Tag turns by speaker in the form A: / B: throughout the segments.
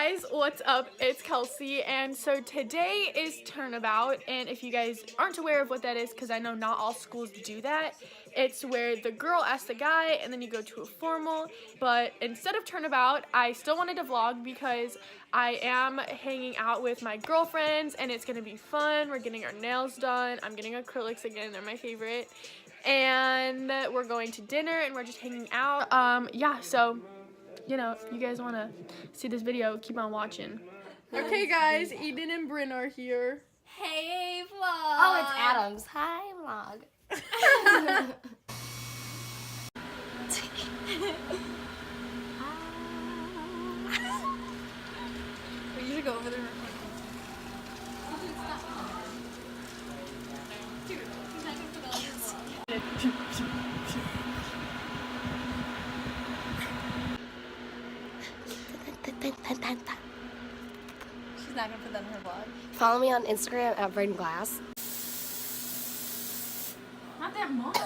A: guys, what's up? It's Kelsey, and so today is turnabout, and if you guys aren't aware of what that is, because I know not all schools do that, it's where the girl asks the guy and then you go to a formal. But instead of turnabout, I still wanted to vlog because I am hanging out with my girlfriends and it's gonna be fun. We're getting our nails done. I'm getting acrylics again, they're my favorite, and we're going to dinner and we're just hanging out. Yeah, so you know, if you guys want to see this video, keep on watching. Okay, guys, Eden and Bryn are here.
B: Hey, vlog.
C: Oh, it's Adams. Hi, vlog.
B: We should go over there. She's not gonna put that in her vlog.
C: Follow me on Instagram at Braden Glass.
B: Not that much.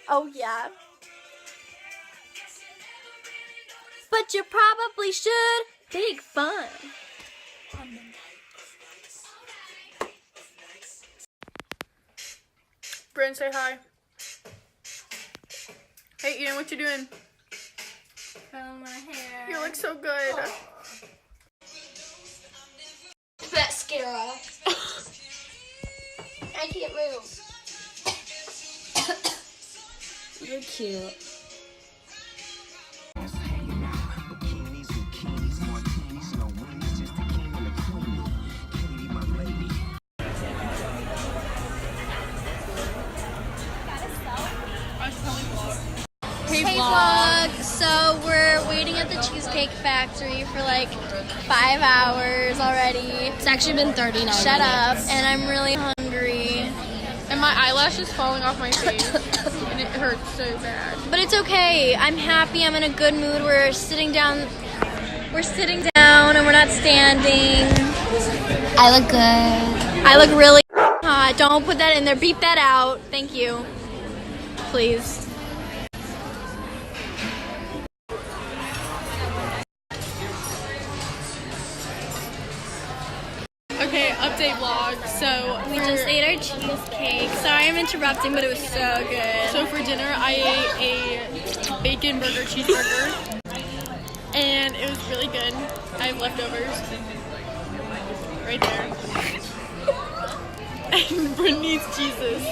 C: Oh, yeah. But you probably should. Big fun.
A: Bryn, say hi. Hey, Eden, what you doing?
B: Curl my hair.
A: You look so good.
C: Mascara. I can't move. You're cute.
B: Hey vlog. So we're waiting at the Cheesecake Factory for like 5 hours already.
C: It's actually been 39
B: Shut up.
C: minutes.
B: And I'm really hungry.
A: And my eyelash is falling off my face, and it hurts so bad.
B: But it's okay. I'm happy. I'm in a good mood. We're sitting down. We're sitting down and we're not standing.
C: I look good.
B: I look really hot. Don't put that in there. Beep that out. Thank you. Please.
A: Okay, update vlog. So
B: We just ate our cheesecake. Sorry I'm interrupting, but it was so good.
A: So for dinner, I ate a bacon burger cheeseburger, and it was really good. I have leftovers right there. And Bryn needs Jesus.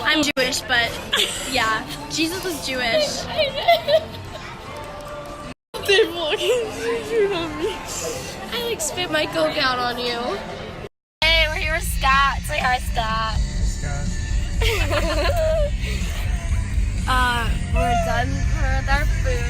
B: I'm Jewish, but yeah, Jesus was Jewish.
A: They vlogging food on me.
C: I like spit my Coke out on you. Hey, we're here with Scott. Say hi, Scott. We're done with our food.